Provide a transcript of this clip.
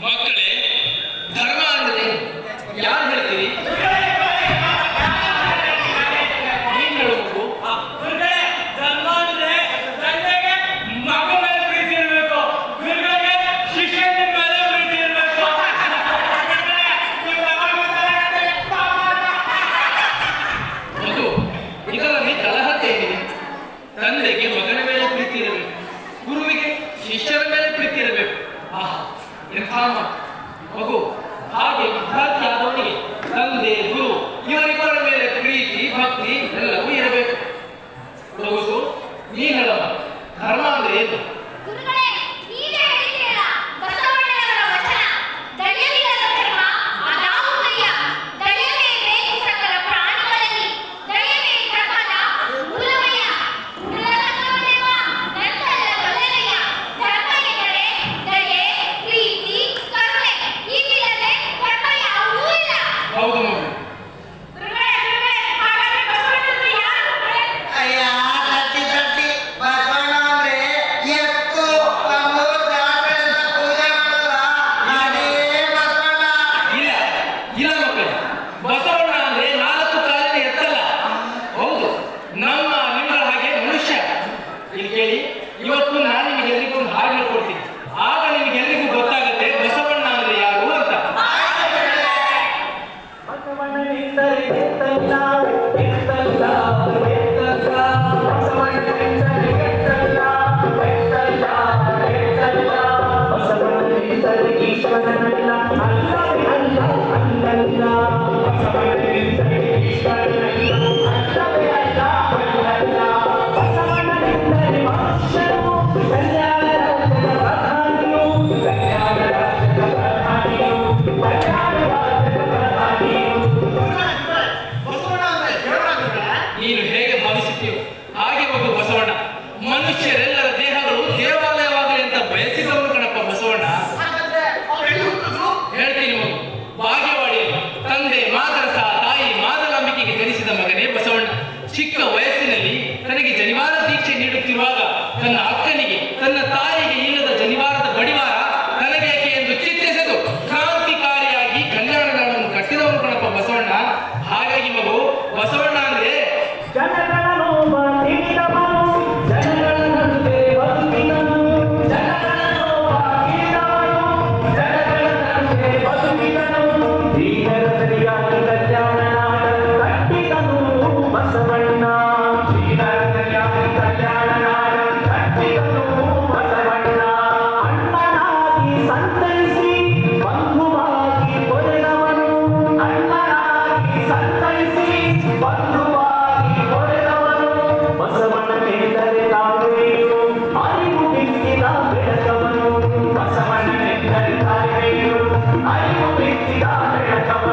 ಮಕ್ಕಳೇ, ಧರ್ಮ ಅಂದರೆ ಯಾರು ಹೇಳ್ತೀರಿ? ನೀನ್ ಹೇಳಬೇಕು. ಧರ್ಮ ಅಂದ್ರೆ ತಂದೆಗೆ ಮಗ ಮೇಲೆ ಪ್ರೀತಿ ಇರಬೇಕು, ಗುರುಗಳಿಗೆ ಶಿಷ್ಯನ ಮೇಲೆ ಪ್ರೀತಿ ಇರಬೇಕು. ಮಗು, ಇದರಲ್ಲಿ ಕಲಹತೆ ಇದೆ. ತಂದೆಗೆ ಮಗನ ಮೇಲೆ ಪ್ರೀತಿ ಇರಬೇಕು, ಗುರುವಿಗೆ ಶಿಷ್ಯರ ಮೇಲೆ ಪ್ರೀತಿ ಇರಬೇಕು. ಆಹಾ, ಎಂಥ ಮಾತು ಮಗು. ಹಾಗೆ ವಿದ್ಯಾರ್ಥಿ ಆದವನಿಗೆ ತಂದೆ ಗುರು ಇವರಿಬ್ಬರ ಮೇಲೆ ಪ್ರೀತಿ ಭಕ್ತಿ ಎಲ್ಲವೂ ಇರಬೇಕು. ಮಗು, ನೀ ಹೇಳಮ್ಮ, ಧರ್ಮ ಅಂದ್ರೆ ಏನು? ಗುರುಗಳೇ, ನೀವೇ ಹೇಳಿದ್ದೀರಲ್ಲ, ಬಸವಣ್ಣನವರ ವಚನ. ದಯವಿಲ್ಲದ ಧರ್ಮ ಅದಾವುದಯ್ಯ. ದಯವೇ ಬೇಕು ಸಕಲ ಪ್ರಾಣಿಗಳಲ್ಲಿ, ದಯವೇ ಧರ್ಮದ ಮೂಲವಯ್ಯ. ಮೂಲಸಂಗಮದೇವ ನಂತಲ್ಲ ಬದಲಯ್ಯ. ಧರ್ಮ ಎಂದರೆ ದಯೆ, ಪ್ರೀತಿ, ಕರುಣೆ. ಇದಿಲ್ಲದೆ ಧರ್ಮ ಯಾವುದೂ ಇಲ್ಲ. ಹೌದು ಮಗು. ಗುರುಗಳೇ, ಹಾಗಾದ್ರೆ ಬಸವಣ್ಣನವರು ಯಾರು ಗುರುಗಳೇ? ಅಯ್ಯ, ತಟ್ಟಿ ತಟ್ಟಿ ಬಸವಣ್ಣ ಅಂದ್ರೆ ಎತ್ತು ನಮ್ಮ ಜಾತ್ರೆಲ್ಲ ಪೂಜೆ ಮಾಡಲ್ಲ, ಅದೇ ಬಸವಣ್ಣ. ಇಲ್ಲ ಇಲ್ಲ ಮಕ್ಕಳೇ, ಬಸವಣ್ಣ ಅಂದ್ರೆ 4 ಕಾಲಿನ ಎತ್ತಲ್ಲ. ಹೌದು, ನಮ್ಮ ನಿಮ್ಮರ ಹಾಗೆ ಮನುಷ್ಯ. ಇಲ್ಲಿ ಕೇಳಿ, ಇವತ್ತು ನಾನು ನಿಮಗೆ ಎಲ್ರಿಗೂ ಒಂದು ಹಾಡು ಹೇಳ್ಕೊಡ್ತೀನಿ. ಆಗ ನಿಮಗೆ ಎಲ್ರಿಗೂ ಗೊತ್ತಾಗುತ್ತೆ ಬಸವಣ್ಣ ಅಂದ್ರೆ ಯಾರು ಅಂತ. ಬಸವಣ್ಣ ಅಂದ್ರೆ ದೇವರಾಗಿದ್ರೆ ನೀನು ಹೇಗೆ ಭಾವಿಸುತ್ತೀಯೋ ಹಾಗೆ ಮಗು ಬಸವಣ್ಣ. ಮನುಷ್ಯರೆಲ್ಲರ ದೇಹಗಳು ದೇವಾಲಯವಾಗಲಿ ಅಂತ ಬಯಸಿದವರು ಕಣಪ್ಪ ಬಸವಣ್ಣ. ಹಾಗಾದ್ರೆ ಅವ್ರು ಎಲ್ಲಿ ಹುಟ್ಟಿದ್ರು? ಹೇಳ್ತೀನಿ ಮಗು. ಭಾಗ್ಯವಾಡಿಯಲ್ಲಿ ತಂದೆ ಮಾದರಸ, ತಾಯಿ ಮಾದಲಾಂಬಿಕೆಗೆ ಜನಿಸಿದ ಮಗನೇ ಬಸವಣ್ಣ. ಚಿಕ್ಕ ವಯಸ್ಸಿನಲ್ಲಿ ತನಗೆ ಜನಿವಾರ ದೀಕ್ಷೆ ನೀಡುತ್ತಿರುವಾಗ ತನ್ನ ಅಕ್ಕನಿಗೆ, ತನ್ನ ತಾಯಿಗೆ ಇಲ್ಲದ ಜನಿವಾರದ ಬಡಿವಾರ ತನಗೇಕೆ ಎಂದು ಚಿಂತಿಸಲು ಕ್ರಾಂತಿಕಾರಿಯಾಗಿ ಕಲ್ಯಾಣ ನಾಡನ್ನು ಕಟ್ಟಿದವರು ಕಣಪ್ಪ ಬಸವಣ್ಣ. ಹಾಗಾಗಿ ಮಗು, ಬಸವಣ್ಣ ಅಂದ್ರೆ ಜನಗಳನ್ನು ತಿಳಿದವನು, ಜನಗಳ ನಡುವೆ ಬದುಕಿದನು. ಜನಗಳನ್ನು ತಿಳಿದವನು, ಜನಗಳ ನಡುವೆ ಬದುಕಿದನು. ದೀನರ ಸರಿಯಾಗಿ ಕಲ್ಯಾಣ ನಾಡನ್ನು ಕಟ್ಟಿದನು ಬಸವಣ್ಣ. ದೀನರ ಸರಿಯಾಗಿ ಕಲ್ಯಾಣ ನಾಡನ್ನು ಕಟ್ಟಿದನು ಬಸವಣ್ಣ. ಅಣ್ಣನಾಗಿ ಸಂತೈಸಿ ಬಂಧುವಾಗಿ ಕೊರೆದವನು. ಅಣ್ಣನಾಗಿ ಸಂತೈಸಿ ಬಂಧುವಾಗಿ ಕೊರೆದವನು. ಬಸವಣ್ಣನೆಂದರೆ ತಾಳ್ಮೆಯು ಅರಿವು ಬಿತ್ತಿದ ಬೆಳಕವನು. ಬಸವಣ್ಣನೆಂದರೆ ತಾಳ್ಮೆಯು ಅರಿವು ಬಿತ್ತಿದ ಬೆಳಕವನು.